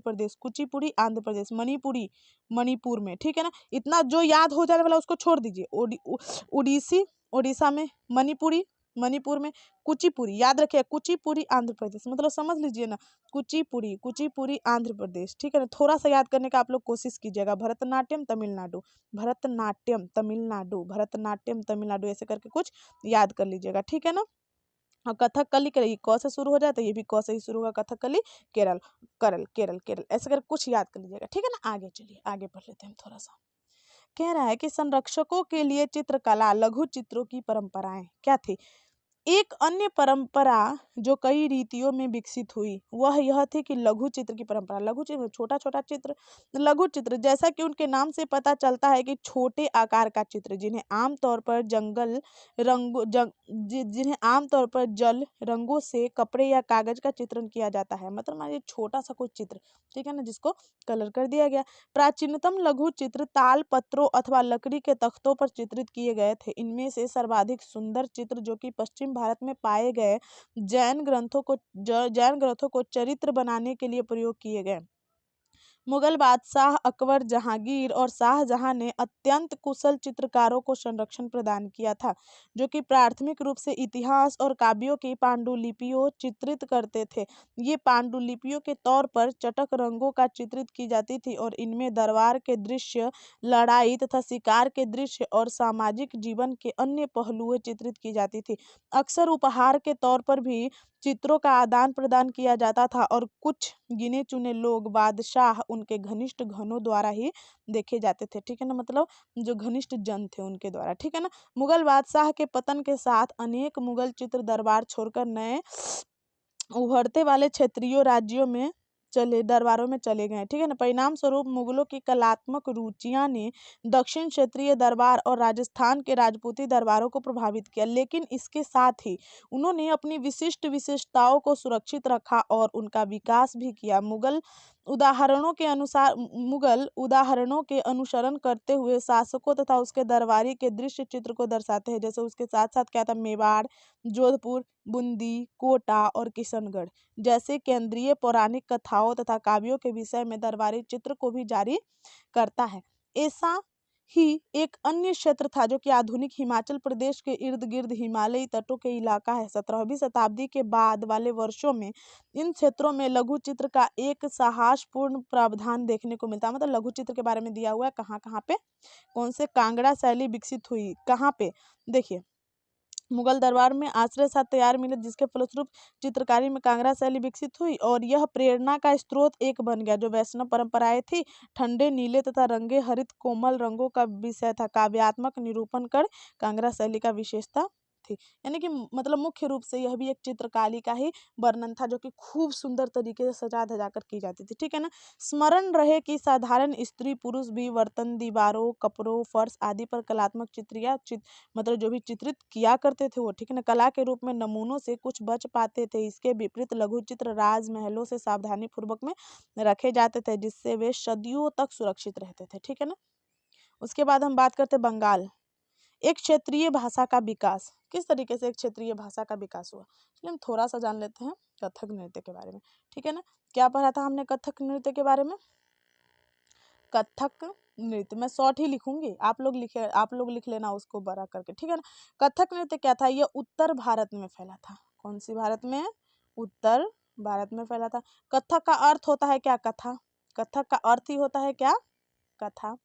Speaker 1: प्रदेश, मणिपुरी मणिपुर में, ठीक है ना। इतना जो याद हो जाने वाला उसको छोड़ दीजिए। ओडिसी ओडिशा में, मणिपुरी मणिपुर में कुचिपुड़ी, याद रखिए कुचिपुड़ी आंध्र प्रदेश, मतलब समझ लीजिए ना, कुचिपुड़ी, कुचिपुड़ी आंध्र प्रदेश, ठीक है ना। थोड़ा सा याद करने का आप लोग कोशिश कीजिएगा। भरतनाट्यम तमिलनाडु, भरतनाट्यम तमिलनाडु, भरतनाट्यम तमिलनाडु, ऐसे करके कुछ याद कर लीजिएगा, ठीक है ना। और कथकली के लिए क से शुरू हो जाए तो ये भी क से ही शुरू होगा, कथकली केरल, करल, केरल, केरल, ऐसे करके कुछ याद कर लीजिएगा, ठीक है ना। आगे चलिए, आगे पढ़ लेते हैं थोड़ा सा। कह रहा है कि संरक्षकों के लिए चित्रकला लघु चित्रों की परंपराएं क्या थी। एक अन्य परंपरा जो कई रीतियों में विकसित हुई वह यह थी कि लघु चित्र की परंपरा। लघु चित्र, छोटा छोटा चित्र, लघु चित्र, जैसा कि उनके नाम से पता चलता है कि छोटे आकार का चित्र जिन्हें आमतौर पर जंगल रंगों जिन्हें आमतौर पर जल रंगों से कपड़े या कागज का चित्रण किया जाता है। मतलब मान लीजिए छोटा सा कुछ चित्र, ठीक है ना, जिसको कलर कर दिया गया। प्राचीनतम लघु चित्र ताल पत्रों अथवा लकड़ी के तख्तों पर चित्रित किए गए थे। इनमें से सर्वाधिक सुंदर चित्र जो कि पश्चिम भारत में पाए गए जैन ग्रंथों को चरित्र बनाने के लिए प्रयोग किए गए। मुगल बादशाह अकबर, जहांगीर और शाहजहां ने अत्यंत कुशल चित्रकारों को संरक्षण प्रदान किया था, जो कि प्राथमिक रूप से इतिहास और काव्यों की पांडुलिपियों चित्रित करते थे। ये पांडुलिपियों के तौर पर चटक रंगों का चित्रित की जाती थी और इनमें दरबार के दृश्य, लड़ाई तथा शिकार के दृश्य और सामाजिक जीवन के अन्य पहलुएं चित्रित की जाती थी। अक्सर उपहार के तौर पर भी चित्रों का आदान प्रदान किया जाता था और कुछ गिने चुने लोग बादशाह उनके घनिष्ठ घनों द्वारा ही देखे जाते थे, ठीक है ना, मतलब जो घनिष्ठ जन थे उनके द्वारा, ठीक है ना। मुगल बादशाह के पतन के साथ अनेक मुगल चित्र दरबार छोड़कर नए उभरते वाले क्षेत्रीय राज्यों में दरबारों में चले गए, ठीक है ना। परिणाम स्वरूप मुगलों की कलात्मक रुचियां ने दक्षिण क्षेत्रीय दरबार और राजस्थान के राजपूती दरबारों को प्रभावित किया, लेकिन इसके साथ ही उन्होंने अपनी विशिष्ट विशेषताओं को सुरक्षित रखा और उनका विकास भी किया। मुगल उदाहरणों के अनुसरण करते हुए शासकों तथा उसके दरबारी के दृश्य चित्र को दर्शाते हैं। जैसे उसके साथ साथ क्या था, मेवाड़, जोधपुर, बूंदी, कोटा और किशनगढ़ जैसे केंद्रीय पौराणिक कथाओं तथा काव्यों के विषय में दरबारी चित्र को भी जारी करता है। ऐसा ही एक अन्य क्षेत्र था जो कि आधुनिक हिमाचल प्रदेश के इर्द गिर्द हिमालयी तटों के इलाका है। 17वीं शताब्दी के बाद वाले वर्षों में इन क्षेत्रों में लघु चित्र का एक साहसपूर्ण प्रावधान देखने को मिलता है। मतलब लघु चित्र के बारे में दिया हुआ है, कहाँ कहाँ पे कौन से कांगड़ा शैली विकसित हुई, कहाँ पे, देखिए मुगल दरबार में आश्रय साथ तैयार मिले, जिसके फलस्वरूप चित्रकारी में कांगड़ा शैली विकसित हुई और यह प्रेरणा का स्रोत एक बन गया। जो वैष्णव परंपराएं थी, ठंडे नीले तथा रंगे हरित कोमल रंगों का विषय था, काव्यात्मक निरूपण कर कांगड़ा शैली का विशेषता थी। यानी कि मतलब मुख्य रूप से यह भी एक चित्रकारी का ही वर्णन था, जो कि खूब सुंदर तरीके से सजा धजा कर की जाती थी, ठीक है ना। स्मरण रहे कि साधारण स्त्री पुरुष भी बर्तन, दीवारों, कपड़ों, फर्श आदि पर कलात्मक मतलब जो भी चित्रित किया करते थे वो, ठीक है ना, कला के रूप में नमूनों से कुछ बच पाते थे। इसके विपरीत लघु चित्र राजमहलों से सावधानी पूर्वक में रखे जाते थे, जिससे वे सदियों तक सुरक्षित रहते थे, ठीक है ना। उसके बाद हम बात करते बंगाल। एक क्षेत्रीय भाषा का विकास, किस तरीके से एक क्षेत्रीय भाषा का विकास हुआ, चलिए हम थोड़ा सा जान लेते हैं कथक नृत्य के बारे में, ठीक है ना। क्या पढ़ा था हमने कथक नृत्य के बारे में, कथक नृत्य, मैं शॉर्ट ही लिखूंगी, आप लोग लिख लेना उसको बड़ा करके, ठीक है ना। कथक नृत्य क्या था, यह उत्तर भारत में फैला था। कौन सी भारत में, उत्तर भारत में फैला था। कथक का अर्थ होता है क्या, कथा। कथक का अर्थ ही होता है क्या, कथा।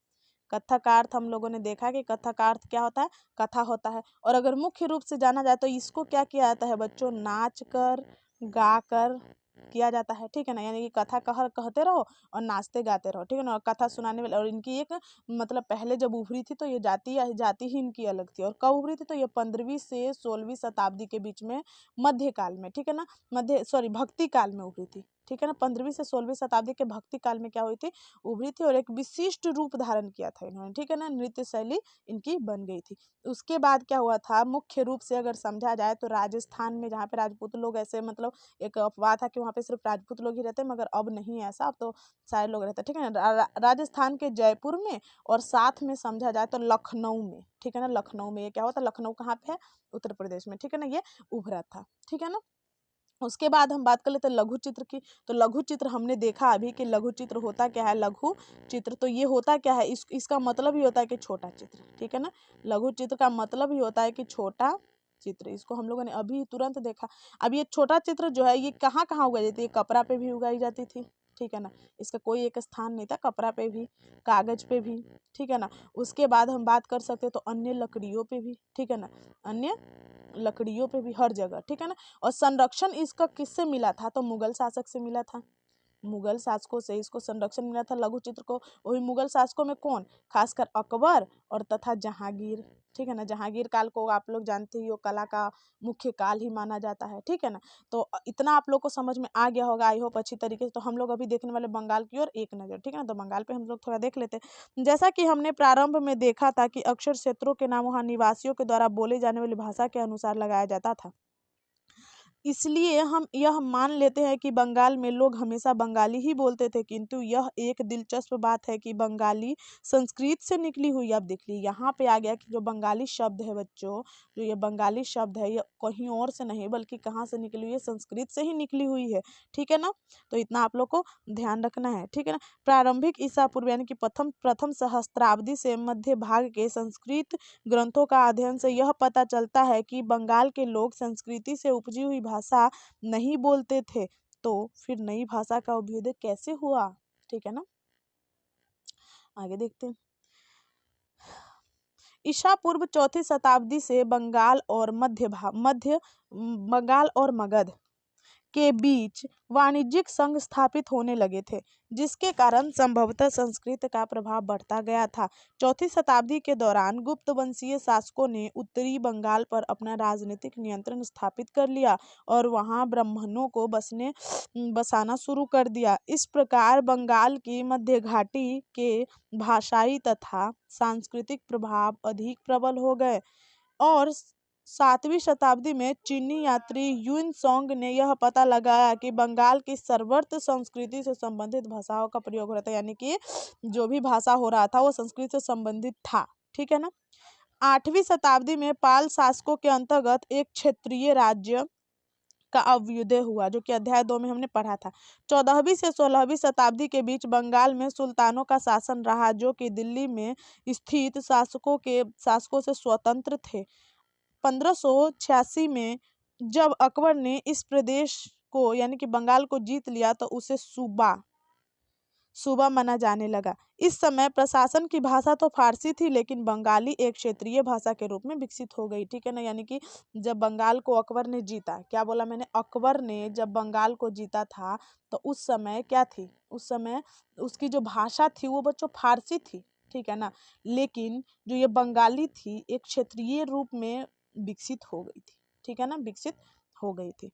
Speaker 1: कथक का अर्थ हम लोगों ने देखा कि कथक का अर्थ क्या होता है, कथा होता है। और अगर मुख्य रूप से जाना जाए तो इसको क्या किया जाता है बच्चों, नाच कर, गा कर किया जाता है, ठीक है ना। यानी कि कथा कहते रहो और नाचते गाते रहो, ठीक है ना। और कथा सुनाने वाले, और इनकी एक मतलब पहले जब उभरी थी तो ये जाति ही इनकी अलग थी। और कब उभरी थी, तो ये 15वीं से 16वीं शताब्दी के बीच में, मध्यकाल में, ठीक है ना, भक्ति काल में उभरी थी, ठीक है ना। 15वीं से 16वीं शताब्दी के भक्ति काल में क्या हुई थी, उभरी थी और एक विशिष्ट रूप धारण किया था इन्होंने, ठीक है ना। नृत्य शैली इनकी बन गई थी। उसके बाद क्या हुआ था, मुख्य रूप से अगर समझा जाए तो राजस्थान में, जहाँ पे राजपूत लोग ऐसे, मतलब एक अफवाह था कि वहाँ पे सिर्फ राजपूत लोग ही रहते हैं, मगर अब नहीं है ऐसा, अब तो सारे लोग रहते हैं, ठीक है ना। राजस्थान के जयपुर में, और साथ में समझा जाए तो लखनऊ में, ठीक है ना। लखनऊ में ये क्या होता है, लखनऊ कहाँ पे है, उत्तर प्रदेश में, ठीक है ना, ये उभरा था, ठीक है ना। उसके बाद हम बात कर लेते हैं लघु चित्र की। तो लघु चित्र हमने देखा अभी कि लघु चित्र होता क्या है, लघु चित्र तो ये होता क्या है, इसका मतलब ही होता है कि छोटा चित्र, ठीक है ना। लघु चित्र का मतलब ही होता है कि छोटा चित्र, इसको हम लोगों ने अभी तुरंत देखा। अब ये छोटा चित्र जो है ये कहाँ कहाँ उगाई जाती है, कपड़ा पे भी उगाई जाती थी, ठीक है ना, इसका कोई एक स्थान नहीं था, कपड़ा पे भी, कागज पे भी, ठीक है ना। उसके बाद हम बात कर सकते हैं तो अन्य लकड़ियों पे भी, ठीक है ना, अन्य लकड़ियों पे भी, हर जगह, ठीक है ना। और संरक्षण इसका किससे मिला था, तो मुगल शासक से मिला था, मुगल शासकों से इसको संरक्षण मिला था लघु चित्र को। वही मुगल शासकों में कौन, खासकर अकबर और तथा जहांगीर, ठीक है ना। जहांगीर काल को आप लोग जानते ही हो, कला का मुख्य काल ही माना जाता है, ठीक है ना। तो इतना आप लोग को समझ में आ गया होगा आई होप अच्छी तरीके से। तो हम लोग अभी देखने वाले बंगाल की ओर एक नज़र, ठीक है ना। तो बंगाल पे हम लोग थोड़ा देख लेते हैं। जैसा कि हमने प्रारंभ में देखा था कि अक्षर क्षेत्रों के नाम वहाँ निवासियों के द्वारा बोले जाने वाली भाषा के अनुसार लगाया जाता था, इसलिए हम यह मान लेते हैं कि बंगाल में लोग हमेशा बंगाली ही बोलते थे। किंतु यह एक दिलचस्प बात है कि बंगाली संस्कृत से निकली हुई, अब देख लीजिए यहाँ पे आ गया कि जो बंगाली शब्द है बच्चों, जो ये बंगाली शब्द है ये कहीं और से नहीं बल्कि कहाँ से निकली हुई है, संस्कृत से ही निकली हुई है, ठीक है ना। तो इतना आप लोग को ध्यान रखना है, ठीक है ना। प्रारंभिक ईसा पूर्व यानी कि प्रथम प्रथम सहस्त्राब्दी से मध्य भाग के संस्कृत ग्रंथों का अध्ययन से यह पता चलता है कि बंगाल के लोग संस्कृति से उपजी हुई भाषा नहीं बोलते थे। तो फिर नई भाषा का अभ्युदय कैसे हुआ, ठीक है ना। आगे देखते हैं। ईसा पूर्व चौथी शताब्दी से बंगाल और बंगाल और मगध के बीच वाणिज्यिक संघ स्थापित होने लगे थे, जिसके कारण संभवतः संस्कृत का प्रभाव बढ़ता गया था। चौथी शताब्दी के दौरान गुप्त वंशीय शासकों ने उत्तरी बंगाल पर अपना राजनीतिक नियंत्रण स्थापित कर लिया और वहां ब्राह्मणों को बसाना शुरू कर दिया। इस प्रकार बंगाल की मध्य घाटी के भाषाई तथा सांस्कृतिक प्रभाव अधिक प्रबल हो गए और 7वीं शताब्दी में चीनी यात्री युन सोंग ने यह पता लगाया कि बंगाल की सर्वत्र संस्कृति से संबंधित भाषाओं का प्रयोग हो रहा था, यानी कि जो भी भाषा हो रहा था वो संस्कृत से संबंधित था, ठीक है ना। 8वीं शताब्दी में पाल शासकों के अंतर्गत एक क्षेत्रीय राज्य का अभ्युदय हुआ, जो कि अध्याय 2 में हमने पढ़ा था। 14वीं से 16वीं शताब्दी के बीच बंगाल में सुल्तानों का शासन रहा, जो कि दिल्ली में स्थित शासकों से स्वतंत्र थे। 1586 में जब अकबर ने इस प्रदेश को यानी कि बंगाल को जीत लिया तो उसे सूबा माना जाने लगा। इस समय प्रशासन की भाषा तो फारसी थी, लेकिन बंगाली एक क्षेत्रीय भाषा के रूप में विकसित हो गई, ठीक है ना। यानी कि जब बंगाल को अकबर ने जीता, क्या बोला मैंने, अकबर ने जब बंगाल को जीता था तो उस समय क्या थी, उस समय उसकी जो भाषा थी वो बच्चों फारसी थी, ठीक है ना। लेकिन जो ये बंगाली थी एक क्षेत्रीय रूप में विकसित हो गई थी, ठीक है ना, विकसित हो गई थी।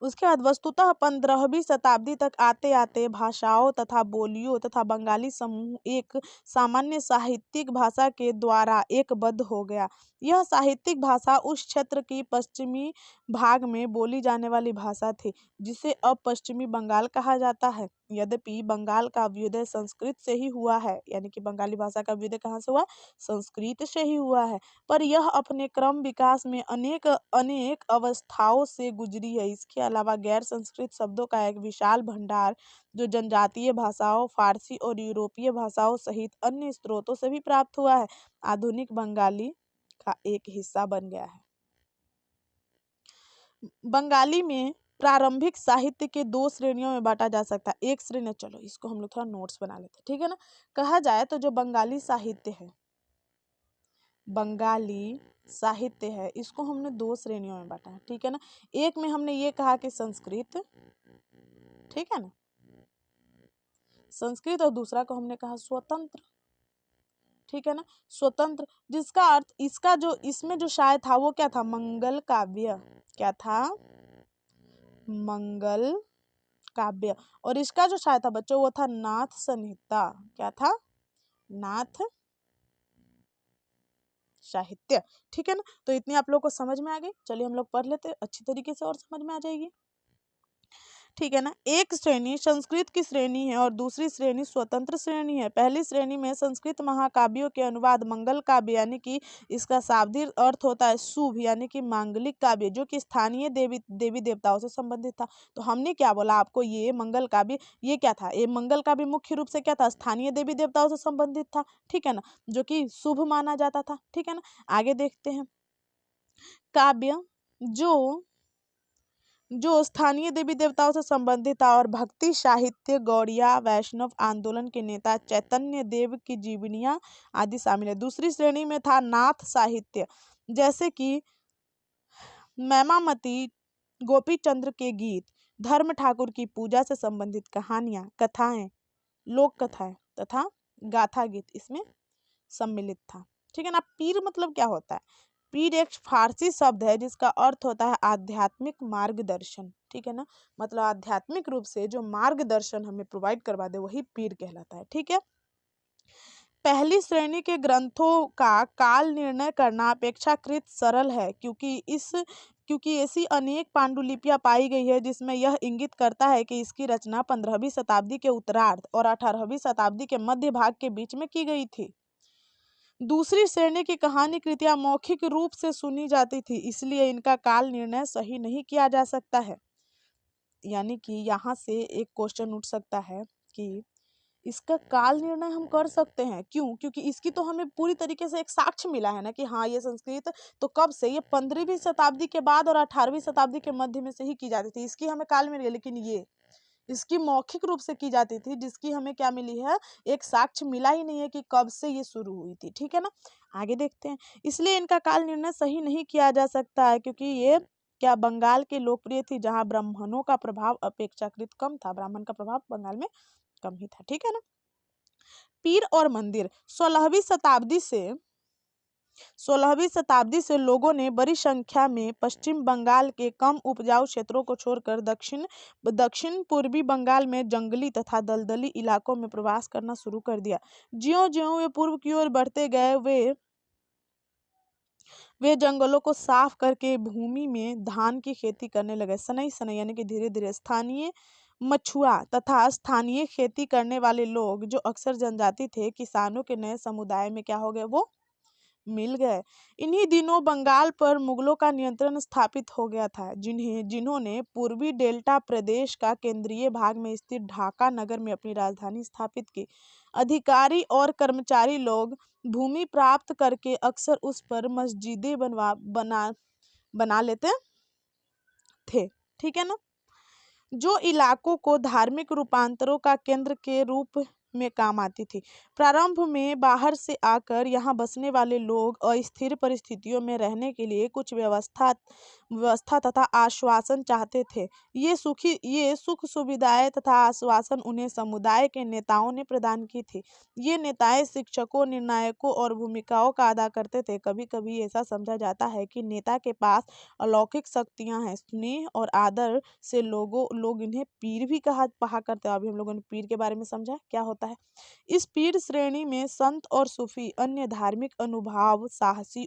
Speaker 1: उसके बाद वस्तुतः 15वीं शताब्दी तक आते आते भाषाओं तथा बोलियों तथा बंगाली समूह एक सामान्य साहित्यिक भाषा के द्वारा एकबद्ध हो गया। यह साहित्यिक भाषा उस क्षेत्र की पश्चिमी भाग में बोली जाने वाली भाषा थी, जिसे अब पश्चिमी बंगाल कहा जाता है। यद्यपि बंगाल का अभ्युदय संस्कृत से ही हुआ है, यानी कि बंगाली भाषा का अभ्युदय कहाँ से हुआ, संस्कृत से ही हुआ है, पर यह अपने क्रम विकास में अनेक अनेक अवस्थाओं से गुजरी है। इसके अलावा गैर संस्कृत शब्दों का एक विशाल भंडार जो जनजातीय भाषाओं, फारसी और यूरोपीय भाषाओं सहित अन्य स्रोतों से भी प्राप्त हुआ है, आधुनिक बंगाली का एक हिस्सा बन गया है। बंगाली में प्रारंभिक साहित्य के 2 श्रेणियों में बांटा जा सकता है। एक श्रेणी, चलो इसको हम लोग थोड़ा नोट्स बना लेते हैं, ठीक है ना। कहा जाए तो जो बंगाली साहित्य है, बंगाली साहित्य है, इसको हमने 2 श्रेणियों में बांटा है, ठीक है ना। एक में हमने ये कहा कि संस्कृत, ठीक है ना, संस्कृत, और दूसरा को हमने कहा स्वतंत्र, ठीक है ना, स्वतंत्र, जिसका अर्थ इसका जो इसमें जो शायद था वो क्या था, मंगल काव्य, क्या था, मंगल काव्य, और इसका जो शायद था बच्चों वो था नाथ संहिता, क्या था, नाथ साहित्य, ठीक है ना। तो इतनी आप लोग को समझ में आ गई। चलिए हम लोग पढ़ लेते अच्छी तरीके से और समझ में आ जाएगी, ठीक है ना। एक श्रेणी संस्कृत की श्रेणी है और दूसरी श्रेणी स्वतंत्र श्रेणी है। पहली श्रेणी में संस्कृत महाकाव्यों के अनुवाद मंगल काव्य, यानी कि इसका शाब्दिक अर्थ होता है शुभ, यानी कि मांगलिक काव्य, जो कि स्थानीय देवी देवताओं से संबंधित था। तो हमने क्या बोला आपको, ये मंगल काव्य, ये क्या था, ये मंगल काव्य मुख्य रूप से क्या था, स्थानीय देवी देवताओं से संबंधित था, ठीक है ना, जो कि शुभ माना जाता था, ठीक है ना। आगे देखते हैं। काव्य जो जो स्थानीय देवी देवताओं से संबंधित था और भक्ति साहित्य, गौड़िया वैष्णव आंदोलन के नेता चैतन्य देव की जीवनियां आदि शामिल है। दूसरी श्रेणी में था नाथ साहित्य, जैसे कि मैमामती, गोपी चंद्र के गीत, धर्म ठाकुर की पूजा से संबंधित कहानियां, कथाएं, लोक कथाएं तथा गाथा गीत इसमें सम्मिलित था। ठीक है ना। पीर मतलब क्या होता है? पीर एक फारसी शब्द है जिसका अर्थ होता है आध्यात्मिक मार्गदर्शन। ठीक है ना। मतलब आध्यात्मिक रूप से जो मार्गदर्शन हमें प्रोवाइड करवा दे वही पीर कहलाता है। ठीक है। पहली श्रेणी के ग्रंथों का काल निर्णय करना अपेक्षाकृत सरल है, क्योंकि ऐसी अनेक पांडुलिपियां पाई गई है जिसमें यह इंगित करता है कि इसकी रचना 15वीं शताब्दी के उत्तरार्ध और 18वीं शताब्दी के मध्य भाग के बीच में की गई थी। दूसरी श्रेणी की कहानी कृतियां मौखिक रूप से सुनी जाती थी, इसलिए इनका काल निर्णय सही नहीं किया जा सकता है। यानी कि यहाँ से एक क्वेश्चन उठ सकता है कि इसका काल निर्णय हम कर सकते हैं, क्यों? क्योंकि इसकी तो हमें पूरी तरीके से एक साक्ष्य मिला है ना कि हाँ ये संस्कृत तो कब से, ये 15वीं शताब्दी के बाद और 18वीं शताब्दी के मध्य में से ही की जाती थी, इसकी हमें काल मिल गई। लेकिन ये इसकी मौखिक रूप से की जाती थी, जिसकी हमें क्या मिली है, एक साक्ष्य मिला ही नहीं है कि कब से ये शुरू हुई थी। ठीक है ना। आगे देखते हैं। इसलिए इनका काल निर्णय सही नहीं किया जा सकता है, क्योंकि ये क्या बंगाल के लोकप्रिय थी जहां ब्राह्मणों का प्रभाव अपेक्षाकृत कम था। ब्राह्मण का प्रभाव बंगाल में कम ही था। ठीक है ना। पीर और मंदिर 16वीं शताब्दी से लोगों ने बड़ी संख्या में पश्चिम बंगाल के कम उपजाऊ क्षेत्रों को छोड़कर दक्षिण पूर्वी बंगाल में जंगली तथा दलदली इलाकों में प्रवास करना शुरू कर दिया। ज्यों-ज्यों वे पूर्व की ओर बढ़ते गए, वे जंगलों को साफ करके भूमि में धान की खेती करने लगे। सनई सनई यानी कि धीरे धीरे स्थानीय मछुआ तथा स्थानीय खेती करने वाले लोग, जो अक्सर जनजाति थे, किसानों के नए समुदाय में क्या हो गए, वो मिल गए। इन्हीं दिनों बंगाल पर मुगलों का नियंत्रण स्थापित हो गया था, जिन्होंने पूर्वी डेल्टा प्रदेश का केंद्रीय भाग में स्थित ढाका नगर में अपनी राजधानी स्थापित की। अधिकारी और कर्मचारी लोग भूमि प्राप्त करके अक्सर उस पर मस्जिदें बना लेते थे। ठीक है ना। जो इलाकों को धार्मिक रूपांतरों का केंद्र के रूप में काम आती थी। प्रारंभ में बाहर से आकर यहाँ बसने वाले लोग अस्थिर परिस्थितियों में रहने के लिए कुछ व्यवस्था तथा आश्वासन चाहते थे। ये सुख सुविधाएं तथा आश्वासन उन्हें समुदाय के नेताओं ने प्रदान की थी। ये नेताएं शिक्षकों, निर्णायकों और भूमिकाओं का अदा करते थे। कभी कभी ऐसा समझा जाता है कि नेता के पास अलौकिक शक्तियां हैं। स्नेह और आदर से लोग इन्हें पीर भी कहा करते हैं। अभी हम लोगों ने पीर के बारे में समझा क्या होता है। इस पीर श्रेणी में संत और सूफी, अन्य धार्मिक अनुभाव, साहसी,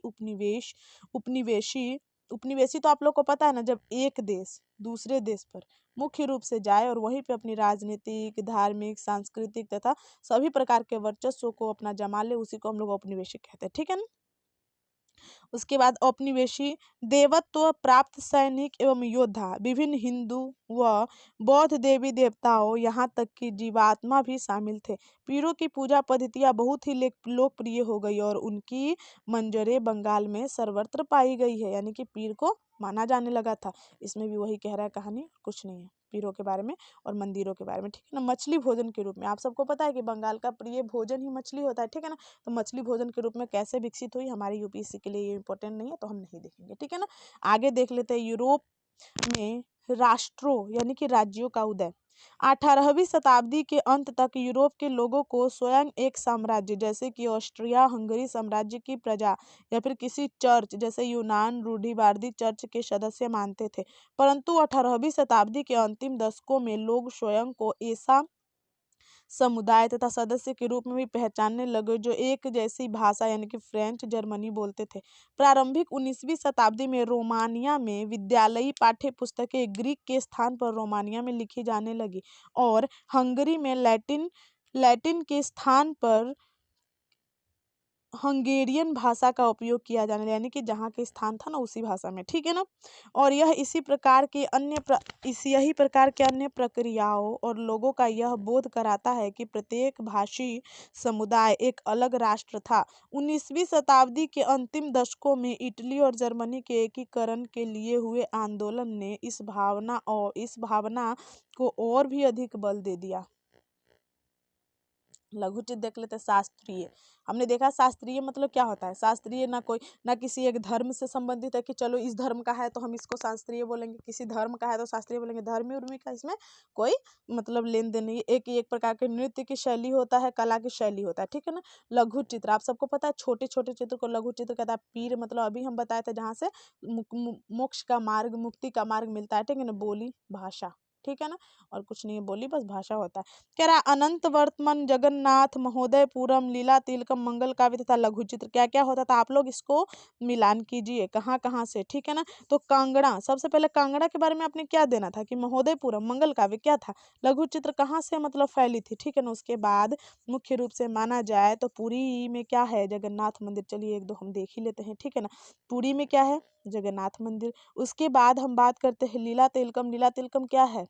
Speaker 1: उपनिवेशी तो आप लोग को पता है ना, जब एक देश दूसरे देश पर मुख्य रूप से जाए और वहीं पे अपनी राजनीतिक, धार्मिक, सांस्कृतिक तथा सभी प्रकार के वर्चस्व को अपना जमा ले, उसी को हम लोग औपनिवेशिक कहते हैं। ठीक है ना। उसके बाद औपनिवेशी देवत्व प्राप्त सैनिक एवं योद्धा, विभिन्न हिंदू व बौद्ध देवी देवताओं, यहाँ तक कि जीवात्मा भी शामिल थे। पीरों की पूजा पद्धतियाँ बहुत ही लोकप्रिय हो गई और उनकी मंजरें बंगाल में सर्वत्र पाई गई है। यानी कि पीर को माना जाने लगा था। इसमें भी वही कह रहा है कहानी, कुछ नहीं है, पीरों के बारे में और मंदिरों के बारे में। ठीक है ना। मछली भोजन के रूप में आप सबको पता है कि बंगाल का प्रिय भोजन ही मछली होता है। ठीक है ना। तो मछली भोजन के रूप में कैसे विकसित हुई, हमारे यूपीएससी के लिए ये इंपॉर्टेंट नहीं है, तो हम नहीं देखेंगे। ठीक है ना। आगे देख लेते हैं। यूरोप में राष्ट्रों यानी कि राज्यों का उदय। 18वीं शताब्दी के अंत तक यूरोप के लोगों को स्वयं एक साम्राज्य, जैसे कि ऑस्ट्रिया हंगरी साम्राज्य की प्रजा या फिर किसी चर्च जैसे यूनान रूढ़िवादी चर्च के सदस्य मानते थे। परंतु 18वीं शताब्दी के अंतिम दशकों में लोग स्वयं को ऐसा समुदाय तथा सदस्य के रूप में भी पहचानने लगे जो एक जैसी भाषा यानी कि फ्रेंच, जर्मनी बोलते थे। प्रारंभिक 19वीं शताब्दी में रोमानिया में विद्यालयी पाठ्य पुस्तकें ग्रीक के स्थान पर रोमानिया में लिखी जाने लगी और हंगरी में लैटिन लैटिन के स्थान पर हंगेरियन भाषा का उपयोग किया जाने लगा, यानी कि जहाँ के स्थान था ना उसी भाषा में, ठीक है ना। और यह यही प्रकार के अन्य प्रक्रियाओं और लोगों का यह बोध कराता है कि प्रत्येक भाषी समुदाय एक अलग राष्ट्र था। 19वीं शताब्दी के अंतिम दशकों में इटली और जर्मनी के एकीकरण के लिए हुए आंदोलन ने इस भावना को और भी अधिक बल दे दिया। लघुचित्र देख लेते हैं। शास्त्रीय, हमने देखा शास्त्रीय मतलब क्या होता है। शास्त्रीय ना किसी एक धर्म से संबंधित है कि चलो इस धर्म का है तो हम इसको शास्त्रीय बोलेंगे, किसी धर्म का है तो शास्त्रीय बोलेंगे। धर्मी उर्मी का इसमें कोई मतलब लेन देन नहीं। एक प्रकार के नृत्य की शैली होता है, कला की शैली होता है, ठीक है ना। लघु चित्र आप सबको पता है, छोटे छोटे चित्र को लघु चित्र कहता है। पीर मतलब अभी हम बताए थे जहाँ से मोक्ष का मार्ग, मुक्ति का मार्ग मिलता है, ठीक है ना। बोली भाषा, ठीक है ना, और कुछ नहीं है, बोली बस भाषा होता है। कह रहा है अनंत वर्तमान जगन्नाथ महोदयपुरम लीला तिलकम मंगल काव्य तथा लघु चित्र क्या क्या होता था। आप लोग इसको मिलान कीजिए कहाँ कहाँ से, ठीक है ना। तो कांगड़ा, सबसे पहले कांगड़ा के बारे में आपने क्या देना था कि महोदयपुरम मंगल काव्य क्या था, लघु चित्र कहाँ से मतलब फैली थी, ठीक है ना। उसके बाद मुख्य रूप से माना जाए तो पुरी में क्या है, जगन्नाथ मंदिर। चलिए एक दो हम देख ही लेते हैं, ठीक है ना। पुरी में क्या है, जगन्नाथ मंदिर। उसके बाद हम बात करते हैं लीला तिलकम। लीला तिलकम क्या है,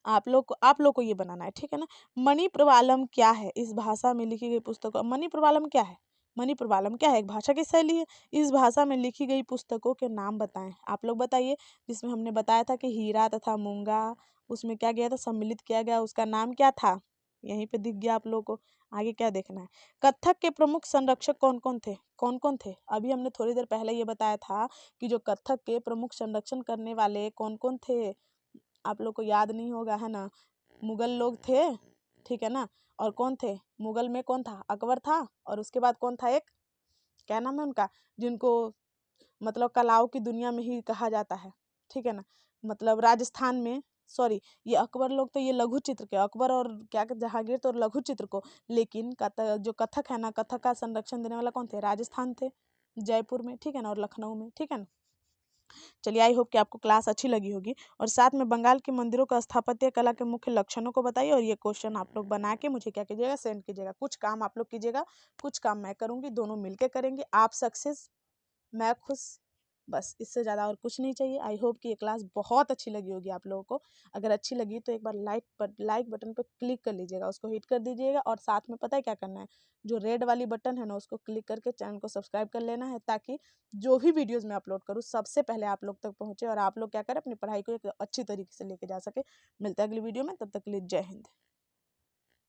Speaker 1: आप लोग को ये बनाना है, ठीक है ना। मणि प्रवालम क्या है, इस भाषा में लिखी गई पुस्तकों। मणि प्रवालम क्या है, मणि प्रवालम क्या है, एक भाषा की शैली है। इस भाषा में लिखी गई पुस्तकों के नाम बताएं, आप लोग बताइए। जिसमें हमने बताया था कि हीरा तथा मूंगा, उसमें क्या गया था, सम्मिलित किया गया, उसका नाम क्या था, यहीं पे दिख गया आप लोग को। आगे क्या देखना है। कथक के प्रमुख संरक्षक कौन कौन थे, कौन कौन थे। अभी हमने थोड़ी देर पहले ये बताया था कि जो कथक के प्रमुख संरक्षण करने वाले कौन कौन थे, आप लोग को याद नहीं होगा है ना। मुगल लोग थे, ठीक है ना। और कौन थे, मुगल में कौन था, अकबर था। और उसके बाद कौन था, एक क्या नाम है उनका, जिनको मतलब कलाओं की दुनिया में ही कहा जाता है, ठीक है ना। मतलब राजस्थान में, सॉरी ये अकबर लोग तो ये लघु चित्र के, अकबर और क्या जहांगीर तो लघु चित्र को, लेकिन जो कथक है ना, कथक का संरक्षण देने वाला कौन थे, राजस्थान थे, जयपुर में, ठीक है ना, और लखनऊ में, ठीक है ना। चलिए आई होप कि आपको क्लास अच्छी लगी होगी। और साथ में बंगाल के मंदिरों का स्थापत्य कला के मुख्य लक्षणों को बताइए। और ये क्वेश्चन आप लोग बना के मुझे क्या कीजिएगा, सेंड कीजिएगा। कुछ काम आप लोग कीजिएगा, कुछ काम मैं करूँगी, दोनों मिलके करेंगे। आप सक्सेस, मैं खुश, बस इससे ज़्यादा और कुछ नहीं चाहिए। आई होप कि ये क्लास बहुत अच्छी लगी होगी आप लोगों को। अगर अच्छी लगी तो एक बार लाइक बटन पर क्लिक कर लीजिएगा, उसको हिट कर दीजिएगा। और साथ में पता है क्या करना है, जो रेड वाली बटन है ना उसको क्लिक करके चैनल को सब्सक्राइब कर लेना है, ताकि जो भी वीडियोज़ मैं अपलोड करूँ सबसे पहले आप लोग तक पहुँचे और आप लोग क्या करें, अपनी पढ़ाई को एक अच्छी तरीके से लेके जा सके। मिलते हैं अगली वीडियो में, तब तक के लिए जय हिंद।